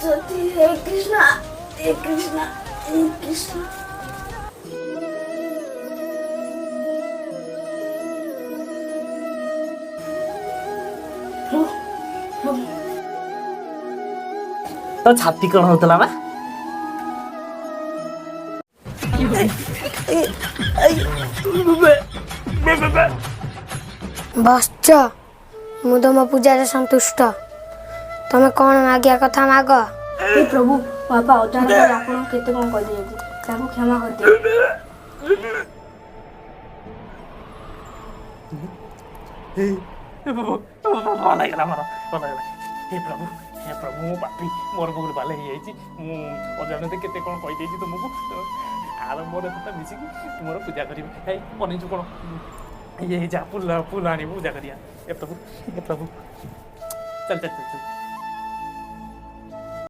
सती हे कृष्णा हे कृष्णा हे कृष्णा। तो छाती कौन होता बा बसच मु तुम पूजा संतुष्ट तमें कौन मागिया कथा माग। हे प्रभु बापा अचानक आपण केते कौन कह दिए ताको क्षमा कर दे। भल गला मोर भल गला। हे प्रभु मो पापी मोर बहुत भल हो अजानते केते कौन कही तुमको आर मोर कथा मिसिकी तुम पूजा करी बनीचु कौन ये जा फूल फूल आनी पूजा करिया। हे प्रभु चल चल चल चल